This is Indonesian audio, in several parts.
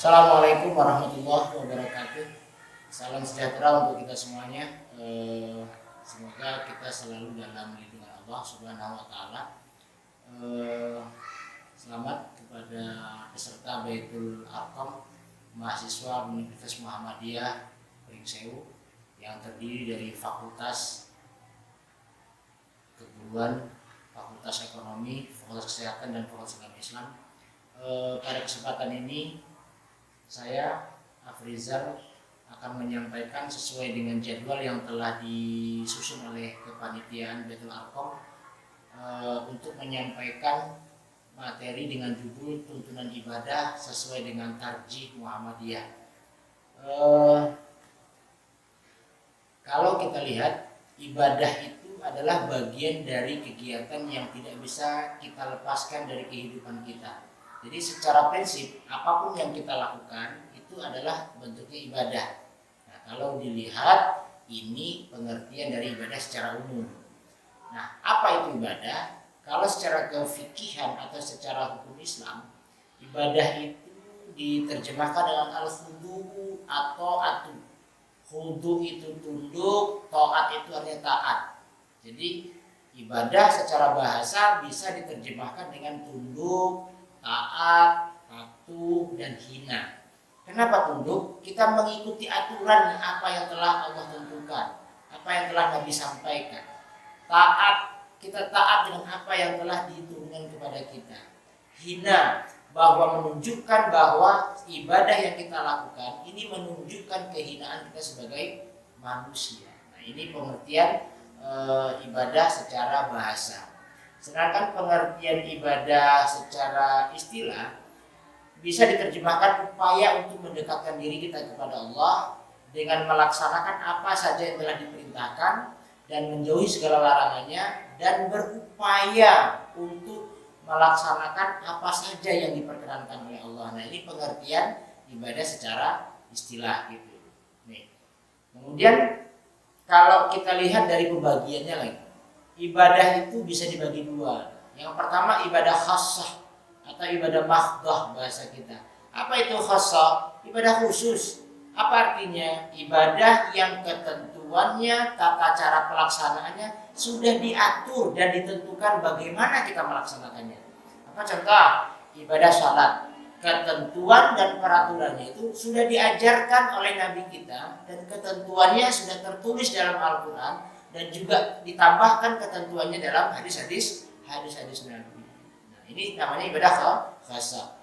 Assalamualaikum warahmatullahi wabarakatuh. Salam sejahtera untuk kita semuanya. Semoga kita selalu dalam lindungan Allah Subhanahu wa taala. Selamat kepada peserta Baitul Arqam, mahasiswa Universitas Muhammadiyah Pringsewu yang terdiri dari Fakultas Keguruan, Fakultas Ekonomi, Fakultas Kesehatan, dan Fakultas Agama Islam. Pada kesempatan ini saya, Afrizal, akan menyampaikan sesuai dengan jadwal yang telah disusun oleh kepanitiaan Baitul Arqam untuk menyampaikan materi dengan judul tuntunan ibadah sesuai dengan tarjih Muhammadiyah. Kalau kita lihat, ibadah itu adalah bagian dari kegiatan yang tidak bisa kita lepaskan dari kehidupan kita. Jadi secara prinsip apapun yang kita lakukan itu adalah bentuknya ibadah. Nah, kalau dilihat ini pengertian dari ibadah secara umum. Nah, apa itu ibadah? Kalau secara kefikihan atau secara hukum Islam, ibadah itu diterjemahkan dengan al-khudu atau atu. Khudu itu tunduk, taat itu artinya taat. Jadi ibadah secara bahasa bisa diterjemahkan dengan tunduk, taat, patuh, dan hina. Kenapa tunduk? Kita mengikuti aturan apa yang telah Allah tentukan, apa yang telah Nabi sampaikan. Taat, kita taat dengan apa yang telah diturunkan kepada kita. Hina, bahwa menunjukkan bahwa ibadah yang kita lakukan ini menunjukkan kehinaan kita sebagai manusia. Nah, ini pengertian ibadah secara bahasa. Sedangkan pengertian ibadah secara istilah bisa diterjemahkan upaya untuk mendekatkan diri kita kepada Allah dengan melaksanakan apa saja yang telah diperintahkan dan menjauhi segala larangannya, dan berupaya untuk melaksanakan apa saja yang diperkenankan oleh Allah. Nah, ini pengertian ibadah secara istilah gitu. Nih. Kemudian kalau kita lihat dari pembagiannya lagi, ibadah itu bisa dibagi dua. Yang pertama ibadah khassah atau ibadah mahdhah bahasa kita. Apa itu khassah? Ibadah khusus. Apa artinya? Ibadah yang ketentuannya, tata cara pelaksanaannya sudah diatur dan ditentukan bagaimana kita melaksanakannya. Apa contoh? Ibadah salat. Ketentuan dan peraturannya itu sudah diajarkan oleh Nabi kita, dan ketentuannya sudah tertulis dalam Al-Quran, dan juga ditambahkan ketentuannya dalam hadis-hadis Nabi. Nah, ini namanya ibadah khassah.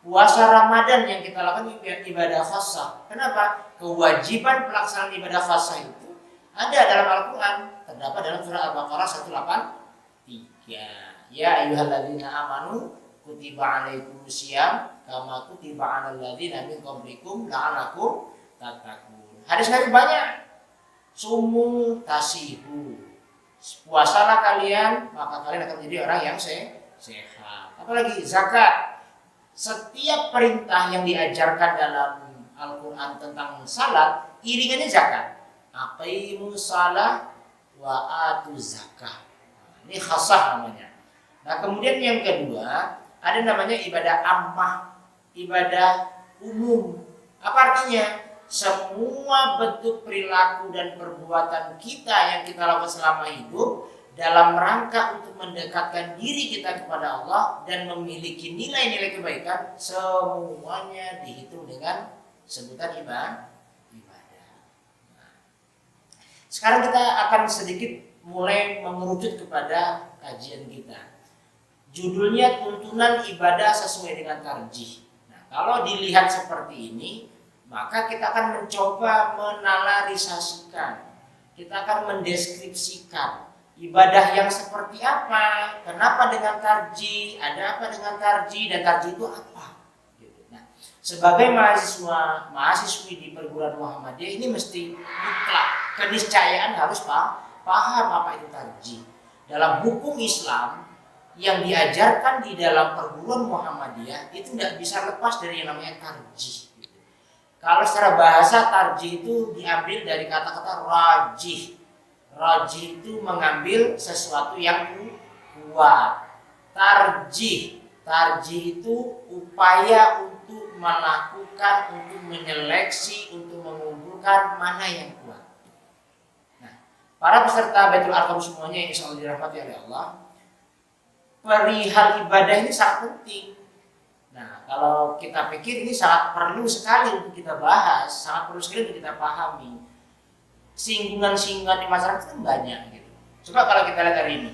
Puasa Ramadan yang kita lakukan ibadah khassah. Kenapa? Kewajiban pelaksanaan ibadah khassah itu ada dalam Al-Quran, terdapat dalam surah Al-Baqarah 183. Ya ayyuhalladzina amanu kutiba alaikumusiyam kama kutiba alal ladzina min qablikum la'allakum tattaqun. Hadis Nabi banyak. Sumu tasihu, puasalah kalian maka kalian akan menjadi orang yang sehat. Apalagi zakat. Setiap perintah yang diajarkan dalam Al-Quran tentang salat, iringannya zakat. Aqimus shalah wa atuz zakah. Ini khassah namanya. Nah, kemudian yang kedua ada namanya ibadah ammah, ibadah umum. Apa artinya? Semua bentuk perilaku dan perbuatan kita yang kita lakukan selama hidup dalam rangka untuk mendekatkan diri kita kepada Allah dan memiliki nilai-nilai kebaikan, semuanya dihitung dengan sebutan ibadah. Nah, sekarang kita akan sedikit mulai mengerucut kepada kajian kita. Judulnya tuntunan ibadah sesuai dengan tarjih. Nah, kalau dilihat seperti ini, maka kita akan mencoba menalarisasikan, kita akan mendeskripsikan ibadah yang seperti apa, kenapa dengan tarjih, ada apa dengan tarjih, dan tarjih itu apa. Nah, sebagai mahasiswi di perguruan Muhammadiyah ini mesti mutlak, keniscayaan harus paham apa itu tarjih. Dalam hukum Islam yang diajarkan di dalam perguruan Muhammadiyah itu tidak bisa lepas dari yang namanya tarjih. Kalau secara bahasa tarjih itu diambil dari kata-kata rajih. Rajih itu mengambil sesuatu yang kuat. Tarjih itu upaya untuk melakukan, untuk menyeleksi, untuk mengumpulkan mana yang kuat. Nah, para peserta Baitul Arqam semuanya yang insyaallah dirahmati oleh Allah, perihal ibadah ini sangat penting. Nah, kalau kita pikir ini sangat perlu sekali untuk kita bahas, sangat perlu sekali untuk kita pahami. Singgungan-singgungan di masyarakat kan banyak gitu. Coba kalau kita lihat hari ini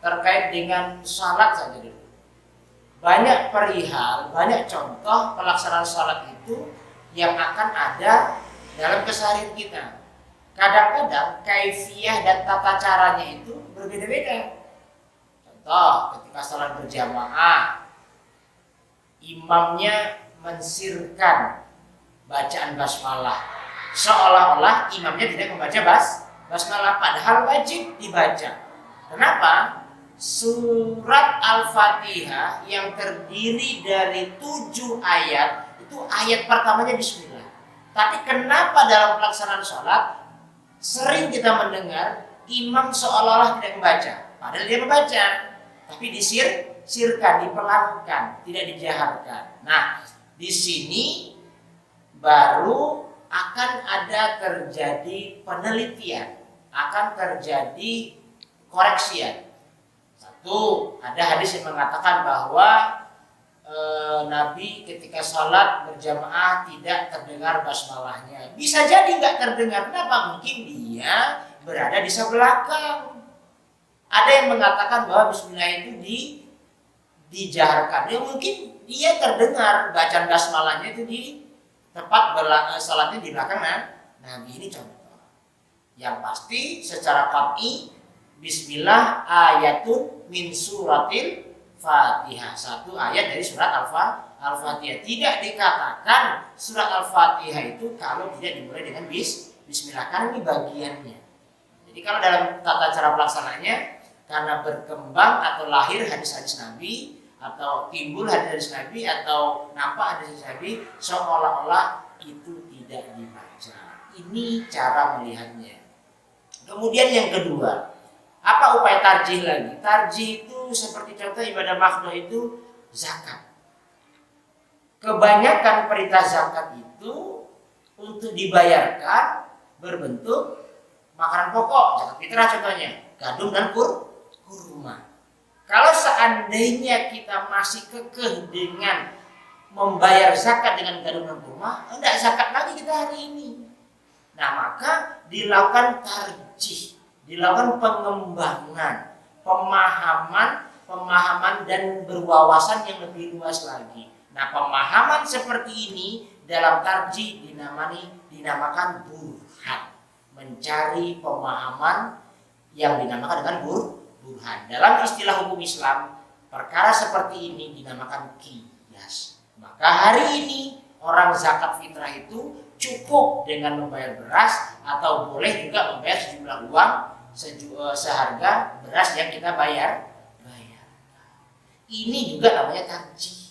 terkait dengan salat saja dulu. Banyak perihal, banyak contoh pelaksanaan salat itu yang akan ada dalam keseharian kita. Kadang-kadang kaifiyah dan tata caranya itu berbeda-beda. Contoh, ketika salat berjamaah, imamnya mensirkan bacaan basmalah, seolah-olah imamnya tidak membaca basmalah, padahal wajib dibaca. Kenapa? Surat Al-Fatihah yang terdiri dari 7 ayat, itu ayat pertamanya bismillah. Tapi kenapa dalam pelaksanaan sholat sering kita mendengar imam seolah-olah tidak membaca, padahal dia membaca, tapi disirkan, dipelankan, tidak dijaharkan. Nah, di sini baru akan ada terjadi penelitian, akan terjadi koreksian. Satu, ada hadis yang mengatakan bahwa Nabi ketika sholat berjamaah tidak terdengar basmalahnya. Bisa jadi nggak terdengar. Kenapa? Mungkin dia berada di sebelah belakang. Ada yang mengatakan bahwa bismillah itu dijaharkan. Ya mungkin dia terdengar bacaan basmalahnya itu di tempat sholatnya di belakang Nabi. Ini contoh. Yang pasti secara qat'i bismillah ayatun min suratil Fatihah, satu ayat dari surat Al-Fatihah. Tidak dikatakan surat Al-Fatihah itu kalau tidak dimulai dengan bismillah, karena ini bagiannya. Jadi kalau dalam tata cara pelaksananya, karena berkembang atau lahir hadis-hadis Nabi, atau timbul hadis Nabi, atau nampak hadis Nabi, seolah-olah itu tidak dibaca. Ini cara melihatnya. Kemudian yang kedua, apa upaya tarjih lagi? Tarjih itu seperti contoh ibadah makruh itu zakat. Kebanyakan perintah zakat itu untuk dibayarkan berbentuk makanan pokok, zakat fitrah contohnya, gandum dan kurma. Kalau seandainya kita masih kekeh dengan membayar zakat dengan gandum dan kurma, enggak zakat lagi kita hari ini. Nah, maka dilakukan tarjih, dilakukan pengembangan, pemahaman dan berwawasan yang lebih luas lagi. Nah, pemahaman seperti ini dalam tarjih dinamakan burhan. Mencari pemahaman yang dinamakan dengan burhan. Dalam istilah hukum Islam, perkara seperti ini dinamakan qiyas. Maka hari ini orang zakat fitrah itu cukup dengan membayar beras, atau boleh juga membayar sejumlah uang seharga beras yang kita bayar. Ini juga namanya tarjih.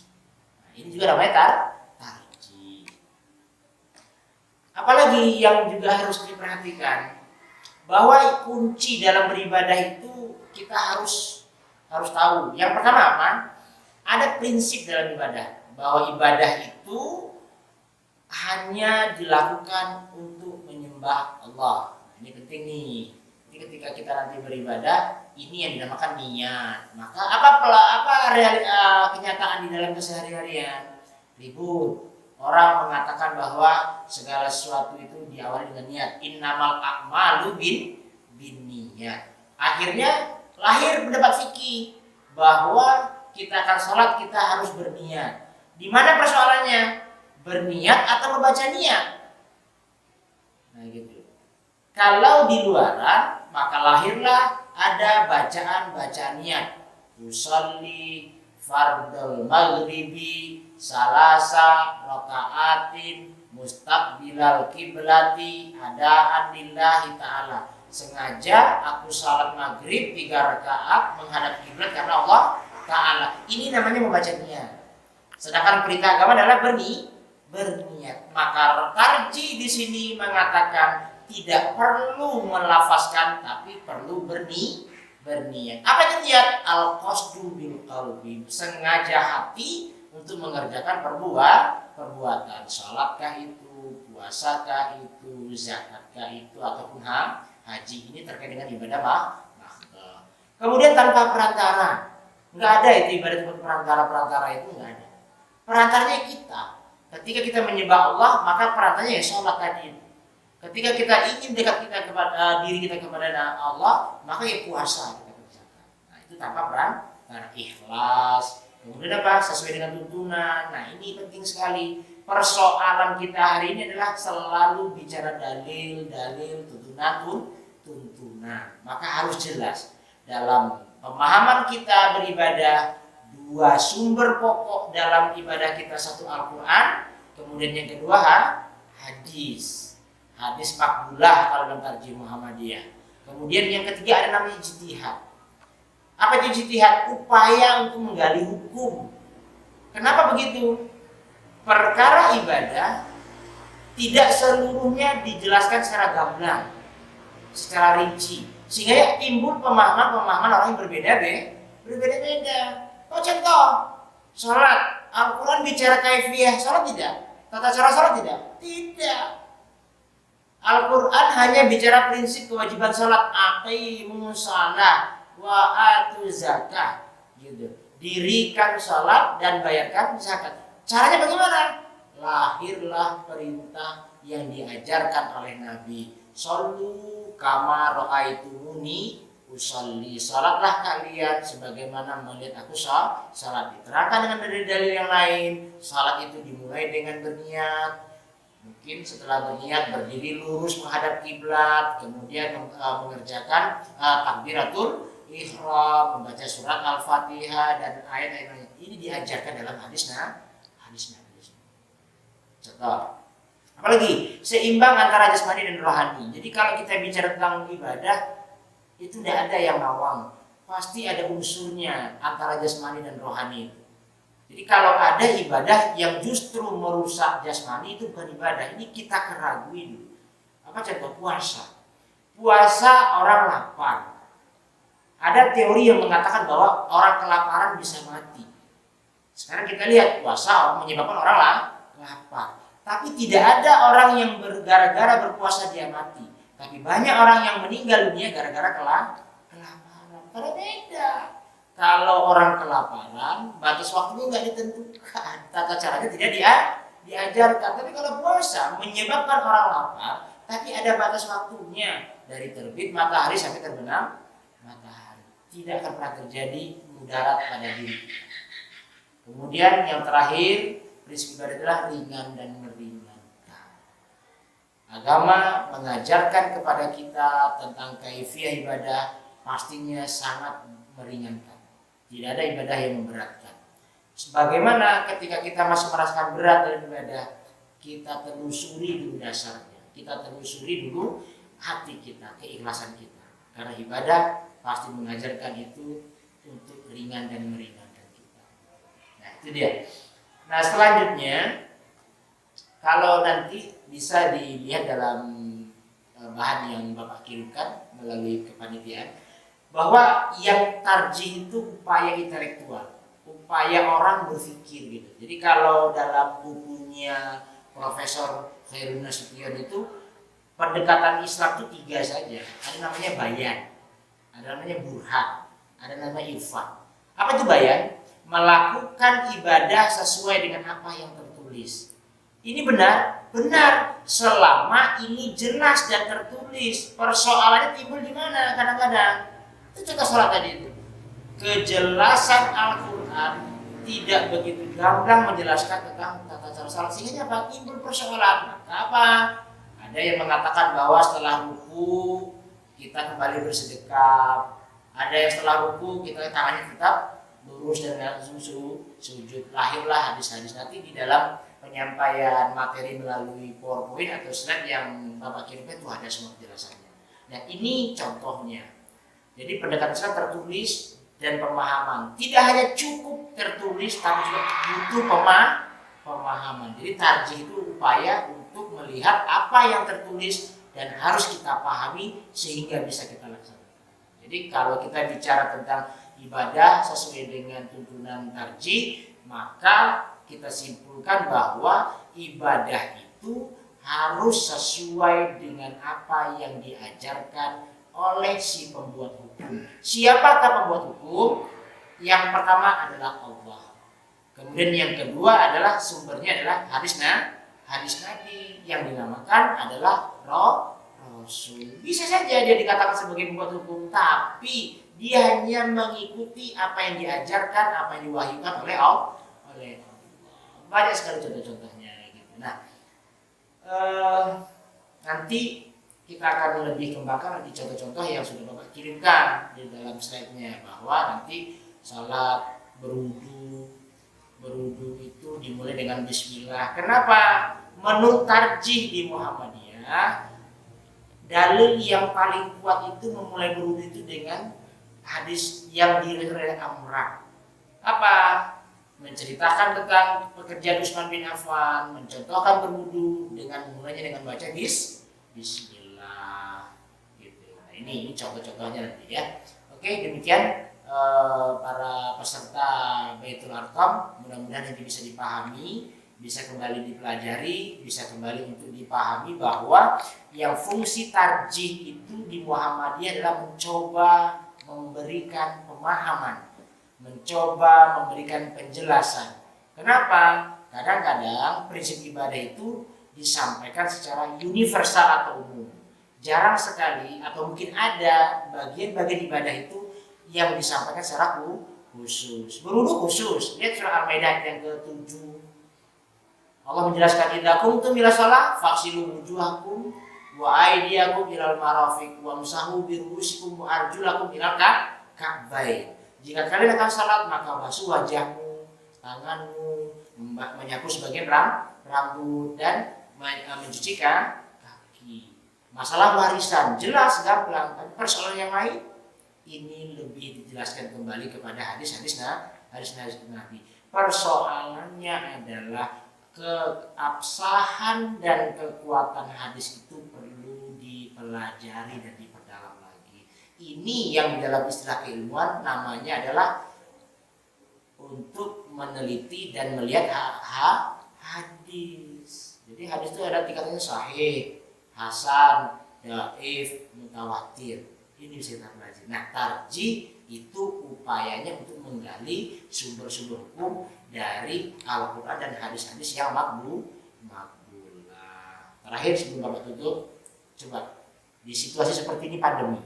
Nah, ini juga namanya tarjih. Apalagi yang juga harus diperhatikan, bahwa kunci dalam beribadah itu kita harus tahu. Yang pertama apa? Ada prinsip dalam ibadah, bahwa ibadah itu hanya dilakukan untuk menyembah Allah. Ini penting nih. Jadi ketika kita nanti beribadah, ini yang dinamakan niat. Maka apa kenyataan di dalam keseharian? Ribut. Orang mengatakan bahwa segala sesuatu itu diawali dengan niat. Innamal a'malu binniyat. Akhirnya lahir pendapat fikih bahwa kita akan sholat kita harus berniat. Di mana persoalannya? Berniat atau membaca niat? Nah gitu. Kalau di luaran, maka lahirlah ada bacaan niat. Usolli fardul maghribi salasa rakaatin mustaqbilal kiblati adaan lillahi ta'ala. Sengaja aku salat maghrib 3 rakaat menghadap kiblat karena Allah Ta'ala. Ini namanya membaca niat. Sedangkan perintah agama adalah berniat. Maka tarjih di sini mengatakan tidak perlu melafazkan, tapi perlu berniat. Apa itu niat? Al-qasdu bil qalbi, sengaja hati untuk mengerjakan perbuatan. Sholatkah itu, puasakah itu, zakatkah itu, ataupun haji. Ini terkait dengan ibadah mahdoh. Kemudian tanpa perantara, nggak ada itu ibadah perantara itu nggak ada. Perantaranya kita. Ketika kita menyembah Allah, maka perantaranya ya sholat tadi. Ketika kita ingin dekat kita kepada diri kita kepada Allah, maka ya puasa kita kerjakan. Nah itu tanpa perantara, ikhlas. Kemudian apa? Sesuai dengan tuntunan. Nah ini penting sekali. Persoalan kita hari ini adalah selalu bicara dalil, tuntunan. Maka harus jelas dalam pemahaman kita beribadah. Dua sumber pokok dalam ibadah kita, satu Al-Quran, kemudian yang kedua hadis makbulah kalau dalam tarjih Muhammadiyah. Kemudian yang ketiga ada namanya ijtihad. Apa itu ijtihad? Upaya untuk menggali hukum. Kenapa begitu? Perkara ibadah tidak seluruhnya dijelaskan secara gamblang, secara rinci, sehingga timbul pemahaman orang yang berbeda-beda. Oh contoh, sholat, Al-Quran bicara kaifiyah sholat tidak? Tata cara sholat tidak? Tidak. Al-Quran hanya bicara prinsip kewajiban sholat, aqimus shalah wa atu zakah, gitu. Dirikan sholat dan bayarkan zakat. Caranya bagaimana? Lahirlah perintah yang diajarkan oleh Nabi. Shollu kama ra'aitumuni usolli, salatlah kalian sebagaimana melihat aku salat. Diterangkan dengan dalil-dalil yang lain. Salat itu dimulai dengan berniat. Mungkin setelah berniat berdiri lurus menghadap kiblat, kemudian mengerjakan takbiratul ihram, membaca surat Al-Fatihah dan ayat-ayat lain. Ini diajarkan dalam hadis Nabi. Contoh. Apalagi seimbang antara jasmani dan rohani. Jadi kalau kita bicara tentang ibadah, itu tidak ada yang ngawang, pasti ada unsurnya antara jasmani dan rohani. Jadi kalau ada ibadah yang justru merusak jasmani, itu bukan ibadah, ini kita keragui dulu. Apa contoh? Puasa orang lapar. Ada teori yang mengatakan bahwa orang kelaparan bisa mati. Sekarang kita lihat puasa menyebabkan orang lapar. Tapi tidak ada orang yang gara-gara berpuasa dia mati. Tapi banyak orang yang meninggal dunia gara-gara kelaparan. Karena beda. Kalau orang kelaparan, batas waktunya nggak ditentukan. Tata caranya tidak diajarkan. Tapi kalau puasa menyebabkan orang lapar, tapi ada batas waktunya. Dari terbit matahari sampai terbenam matahari. Tidak akan pernah terjadi mudarat pada diri. Kemudian yang terakhir, prinsip ibadah adalah ringan dan meringankan. Agama mengajarkan kepada kita tentang kaifiyah ibadah, pastinya sangat meringankan. Tidak ada ibadah yang memberatkan. Sebagaimana ketika kita masih merasakan berat dalam ibadah, kita telusuri dulu dasarnya. Kita telusuri dulu hati kita, keikhlasan kita. Karena ibadah pasti mengajarkan itu untuk ringan dan meringankan kita. Nah itu dia. Nah selanjutnya, kalau nanti bisa dilihat dalam bahan yang Bapak kirimkan melalui kepanitiaan, bahwa yang tarjih itu upaya intelektual, upaya orang berpikir gitu. Jadi kalau dalam bukunya Profesor Khairun Nasution itu, pendekatan Islam itu 3 saja. Ada namanya bayan, ada namanya burhan, ada namanya irfan. Apa itu bayan? Melakukan ibadah sesuai dengan apa yang tertulis. Ini benar selama ini jelas dan tertulis. Persoalannya timbul di mana? Kadang-kadang itu contoh sholat tadi itu. Kejelasan Al-Quran tidak begitu gamblang menjelaskan tentang tata cara sholat, sehingga apa? Timbul persoalan. Maka apa? Ada yang mengatakan bahwa setelah ruku kita kembali bersedekap. Ada yang setelah ruku kita tangannya tetap lurus dan langsung sujud. Lahirlah hadis-hadis nanti di dalam penyampaian materi melalui PowerPoint atau slide yang Bapak kirimkan itu ada semua penjelasannya. Nah ini contohnya. Jadi pendekatan Islam tertulis dan pemahaman. Tidak hanya cukup tertulis, tapi juga butuh pemahaman. Jadi tarjih itu upaya untuk melihat apa yang tertulis dan harus kita pahami sehingga bisa kita laksanakan. Jadi kalau kita bicara tentang ibadah sesuai dengan tuntunan tarjih, maka kita simpulkan bahwa ibadah itu harus sesuai dengan apa yang diajarkan oleh si pembuat hukum. Siapakah pembuat hukum? Yang pertama adalah Allah. Kemudian yang kedua adalah sumbernya adalah hadis Nabi yang dinamakan adalah Rasul. Bisa saja dia dikatakan sebagai pembuat hukum, tapi dia hanya mengikuti apa yang diajarkan, apa yang diwahyukan oleh Allah. Banyak sekali contoh-contohnya gitu. Nah, nanti kita akan lebih kembangkan nanti contoh-contoh yang sudah Bapak kirimkan di dalam slide-nya, bahwa nanti salat berwudu itu dimulai dengan bismillah. Kenapa? Menurut tarjih di Muhammadiyah, dalil yang paling kuat itu memulai berwudu itu dengan hadis yang diriwayatkan Amrah. Apa? Menceritakan tentang pekerjaan Utsman bin Affan, mencontohkan berwudu dengan memulainya dengan baca bismillah gitu. Nah, ini contoh-contohnya nanti ya. Oke, demikian para peserta Baitul Arqam, mudah-mudahan nanti bisa dipahami, bisa kembali dipelajari, bisa kembali untuk dipahami bahwa yang fungsi tarjih itu di Muhammadiyah adalah mencoba memberikan pemahaman, mencoba memberikan penjelasan. Kenapa? Kadang-kadang prinsip ibadah itu disampaikan secara universal atau umum. Jarang sekali atau mungkin ada bagian-bagian ibadah itu yang disampaikan secara khusus. Berwudu khusus. Lihat surah Al-Maidah yang ke-7. Allah menjelaskan, idza qumtum ila shalah faghsilu wujuhakum wa aydiyakum ilal marafiq wamsahu bi ru'usikum wa arjulakum ilal ka'bayn. Jika kalian akan salat, maka basuh wajahmu, tanganmu, menyapu sebagian rambut dan mencuci kaki. Masalah warisan jelas gamblang, tapi persoalan yang lain ini lebih dijelaskan kembali kepada hadis-hadis Nabi. Persoalannya adalah keabsahan dan kekuatan hadis itu perlu dipelajari dan diperdalam lagi. Ini yang di dalam istilah keilmuan namanya adalah untuk meneliti dan melihat hadis. Jadi hadis itu ada tingkatannya sahih, hasan, dhaif, mutawatir. Ini bisa kita pelajari. Nah, tarjih itu upayanya untuk menggali sumber-sumber hukum dari Al-Quran dan hadis-hadis yang makbulah. Terakhir sebelum Bapak tutup, coba di situasi seperti ini pandemi,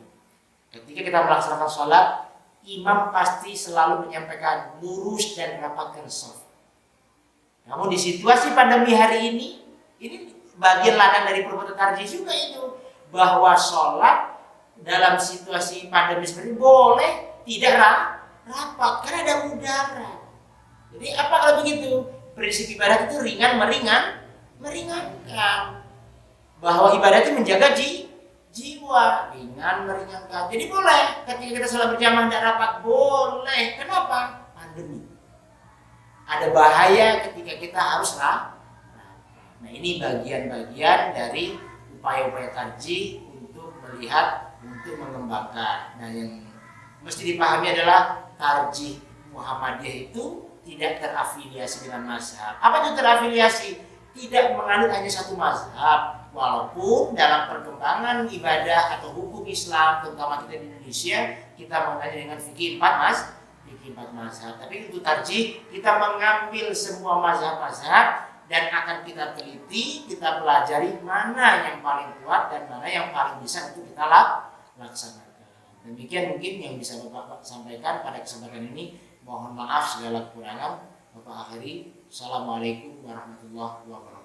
ketika kita melaksanakan sholat, imam pasti selalu menyampaikan lurus dan rapatkan shaf. Namun di situasi pandemi hari ini bagian ladang dari perbuatan tarjih juga itu, bahwa sholat dalam situasi pandemi seperti ini boleh tidak rapat karena ada udara. Jadi apa kalau begitu? Prinsip ibadah itu meringankan. Bahwa ibadah itu menjaga jiwa, ringan, meringankan. Jadi boleh ketika kita sholat berjamaah tidak rapat, boleh. Kenapa? Pandemi. Ada bahaya ketika kita harus rapat. Nah, ini bagian-bagian dari upaya-upaya tarjih untuk melihat, untuk mengembangkan. Nah, yang mesti dipahami adalah tarjih Muhammadiyah itu tidak terafiliasi dengan mazhab. Apa itu terafiliasi? Tidak menganut hanya satu mazhab. Walaupun dalam perkembangan ibadah atau hukum Islam, terutama kita di Indonesia, kita mengaji dengan fikih empat mazhab. Tapi untuk tarjih kita mengambil semua mazhab-mazhab dan akan kita teliti, kita pelajari mana yang paling kuat dan mana yang paling bisa untuk kita laksanakan. Demikian mungkin yang bisa Bapak sampaikan pada kesempatan ini. Mohon maaf segala kekurangan. Bapak akhiri. Assalamualaikum warahmatullahi wabarakatuh.